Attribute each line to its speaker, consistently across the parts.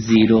Speaker 1: 0,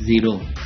Speaker 1: 0,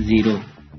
Speaker 1: 0,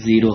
Speaker 1: 0,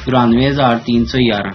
Speaker 1: 94,311।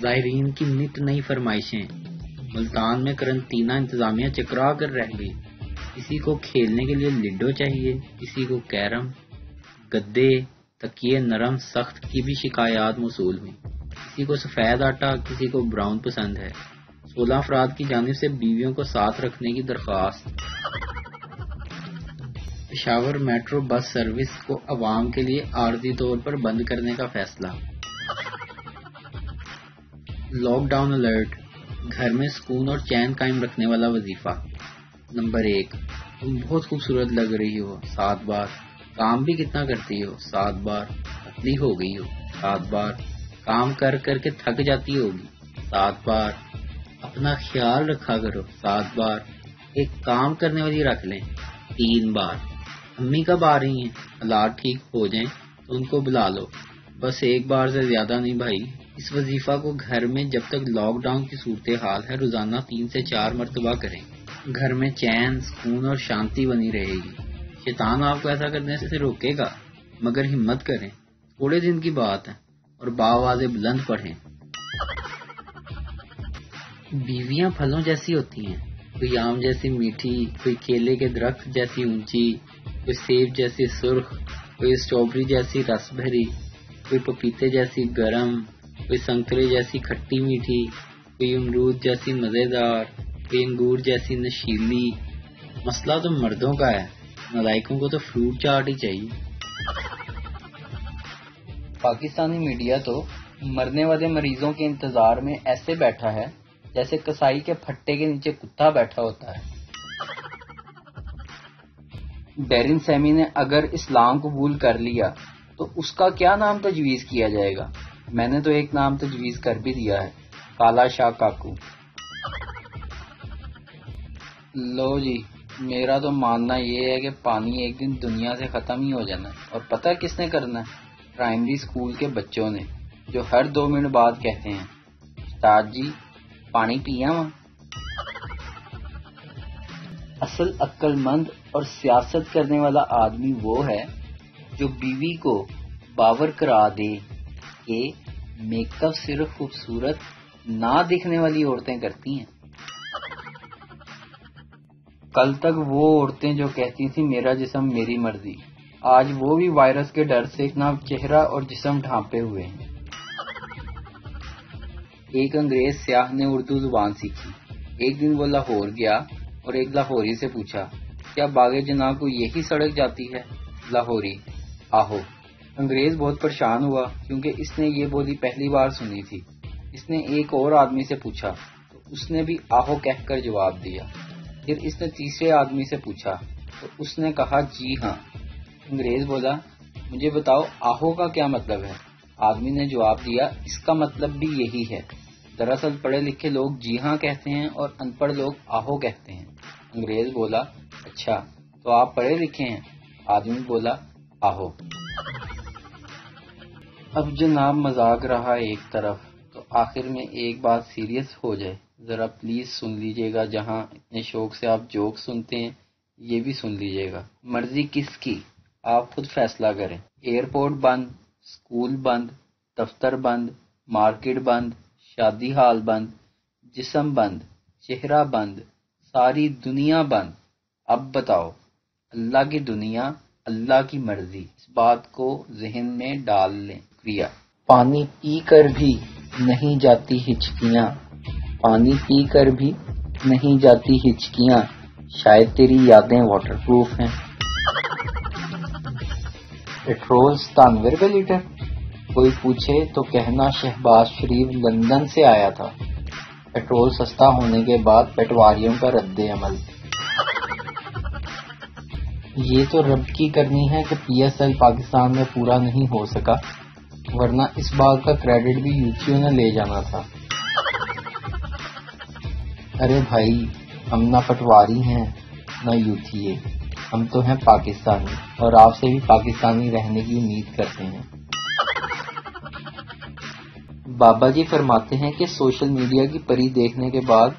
Speaker 1: زائرین کی نت نئی فرمائشیں. ملتان میں قرنطینہ انتظامیہ چکرا کر رہ گئی. کسی کو کھیلنے کے لیے لڈو چاہیے، کسی کو کیرم. گدے، تکیے نرم سخت کی بھی شکایات موصول ہوئیں. کسی کو سفید آٹا، کسی کو براؤن پسند ہے. 16 افراد کی جانب سے بیویوں کو ساتھ رکھنے کی درخواست. پشاور میٹرو بس سروس کو عوام کے لیے عارضی طور پر بند کرنے کا فیصلہ. لاک ڈاؤن الرٹ، گھر میں سکون اور چین قائم رکھنے والا وظیفہ. نمبر 1، تم بہت خوبصورت لگ رہی ہو 7 بار. کام بھی کتنا کرتی ہو 7 بار. پتلی ہو گئی ہو 7 بار. کام کر کر کے تھک جاتی ہوگی 7 بار. اپنا خیال رکھا کرو 7 بار. ایک کام کرنے والی رکھ لیں 3 بار. امی کب آ رہی ہیں؟ حالات ٹھیک ہو جائیں تو ان کو بلا لو. بس 1 بار سے زیادہ نہیں بھائی. اس وظیفہ کو گھر میں جب تک لاک ڈاؤن کی صورتحال ہے روزانہ 3 سے 4 مرتبہ کریں. گھر میں چین، سکون اور شانتی بنی رہے گی. شیطان آپ کو ایسا کرنے سے روکے گا، مگر ہمت کریں، تھوڑے دن کی بات ہے، اور باوازیں بلند پڑھیں. بیویاں پھلوں جیسی ہوتی ہیں، کوئی آم جیسی میٹھی، کوئی کیلے کے درخت جیسی اونچی، کوئی سیب جیسی سرخ، کوئی اسٹرابری جیسی رس بھری، کوئی پپیتے جیسی گرم، کوئی سنترے جیسی کھٹی میٹھی، کوئی امرود جیسی مزیدار، کوئی انگور جیسی نشیلی. مسئلہ تو مردوں کا ہے، نالائکوں کو تو فروٹ چاٹ ہی چاہیے. پاکستانی میڈیا تو مرنے والے مریضوں کے انتظار میں ایسے بیٹھا ہے جیسے کسائی کے پھٹے کے نیچے کتا بیٹھا ہوتا ہے. ڈیرن سیمی نے اگر اسلام قبول کر لیا تو اس کا کیا نام تجویز کیا جائے گا؟ میں نے تو ایک نام تجویز کر بھی دیا ہے، کالا شاہ کاکو. لو جی، میرا تو ماننا یہ ہے کہ پانی ایک دن دنیا سے ختم ہی ہو جانا ہے. اور پتہ کس نے کرنا ہے؟ پرائمری اسکول کے بچوں نے، جو ہر 2 منٹ بعد کہتے ہیں استاد جی پانی پیا ہوا. اصل عقل مند اور سیاست کرنے والا آدمی وہ ہے جو بیوی کو باور کرا دے کہ میک اپ صرف خوبصورت نہ دکھنے والی عورتیں کرتی ہیں. کل تک وہ عورتیں جو کہتی تھیں میرا جسم میری مرضی، آج وہ بھی وائرس کے ڈر سے اپنا چہرہ اور جسم ڈھانپے ہوئے ہیں. ایک انگریز سیاح نے اردو زبان سیکھی. ایک دن وہ لاہور گیا اور ایک لاہوری سے پوچھا کیا باغ جناح کو یہی سڑک جاتی ہے؟ لاہوری: آہو. انگریز بہت پریشان ہوا کیونکہ اس نے یہ بولی پہلی بار سنی تھی. اس نے ایک اور آدمی سے پوچھا تو اس نے بھی آہو کہہ کر جواب دیا. پھر اس نے تیسرے آدمی سے پوچھا تو اس نے کہا جی ہاں. انگریز بولا مجھے بتاؤ آہو کا کیا مطلب ہے؟ آدمی نے جواب دیا اس کا مطلب بھی یہی ہے. دراصل پڑھے لکھے لوگ جی ہاں کہتے ہیں اور ان پڑھ لوگ آہو کہتے ہیں. انگریز بولا اچھا تو آپ پڑھے لکھے ہیں؟ آدمی بولا آہو. اب جناب مذاق رہا ایک طرف تو آخر میں ایک بات سیریس ہو جائے، ذرا پلیز سن لیجئے گا. جہاں اتنے شوق سے آپ جوک سنتے ہیں یہ بھی سن لیجئے گا. مرضی کس کی آپ خود فیصلہ کریں. ایئرپورٹ بند، سکول بند، دفتر بند، مارکیٹ بند، شادی ہال بند، جسم بند، چہرہ بند، ساری دنیا بند. اب بتاؤ اللہ کی دنیا، اللہ کی مرضی، اس بات کو ذہن میں ڈال لیں. شکریہ. پانی پی کر بھی نہیں جاتی ہچکیاں، پانی پی کر بھی نہیں جاتی ہچکیاں، شاید تیری یادیں واٹر پروف ہیں. پیٹرول 97 روپے لیٹر. کوئی پوچھے تو کہنا شہباز شریف لندن سے آیا تھا. پیٹرول سستا ہونے کے بعد پٹواریوں کا رد عمل. یہ تو رب کی کرنی ہے کہ پی ایس ایل پاکستان میں پورا نہیں ہو سکا، ورنہ اس بات کا کریڈٹ بھی یوتھیوں نے لے جانا تھا. ارے بھائی ہم نہ پٹواری ہیں نہ یوتھیے، ہم تو ہیں پاکستانی، اور آپ سے بھی پاکستانی رہنے کی امید کرتے ہیں. بابا جی فرماتے ہیں کہ سوشل میڈیا کی پری دیکھنے کے بعد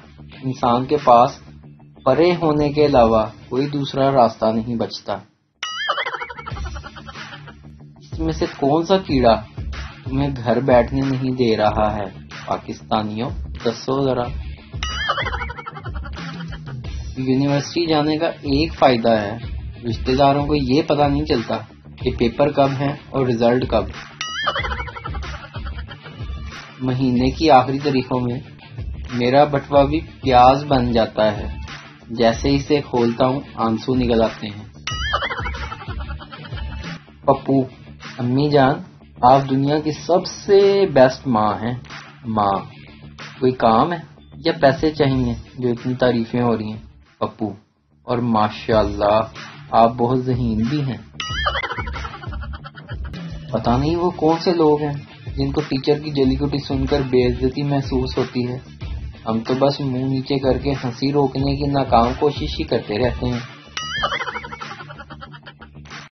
Speaker 1: انسان کے پاس پرے ہونے کے علاوہ کوئی دوسرا راستہ نہیں بچتا. اس میں سے کون سا کیڑا تمہیں گھر بیٹھنے نہیں دے رہا ہے؟ پاکستانیوں دسو ذرا۔ یونیورسٹی جانے کا ایک فائدہ ہے، رشتہ داروں کو یہ پتہ نہیں چلتا کہ پیپر کب ہے اور رزلٹ کب۔ مہینے کی آخری تاریخوں میں میرا بٹوا بھی پیاز بن جاتا ہے، جیسے اسے کھولتا ہوں آنسو نکل آتے ہیں۔ پپو: امی جان آپ دنیا کی سب سے بیسٹ ماں ہیں۔ ماں: کوئی کام ہے یا پیسے چاہیے جو اتنی تعریفیں ہو رہی ہیں؟ پپو: اور ماشاءاللہ آپ بہت ذہین بھی ہیں۔ پتہ نہیں وہ کون سے لوگ ہیں جن کو ٹیچر کی جلی گٹی سن کر بے عزتی محسوس ہوتی ہے۔ ہم تو بس منہ نیچے کر کے ہنسی روکنے کی ناکام کوشش ہی کرتے رہتے ہیں۔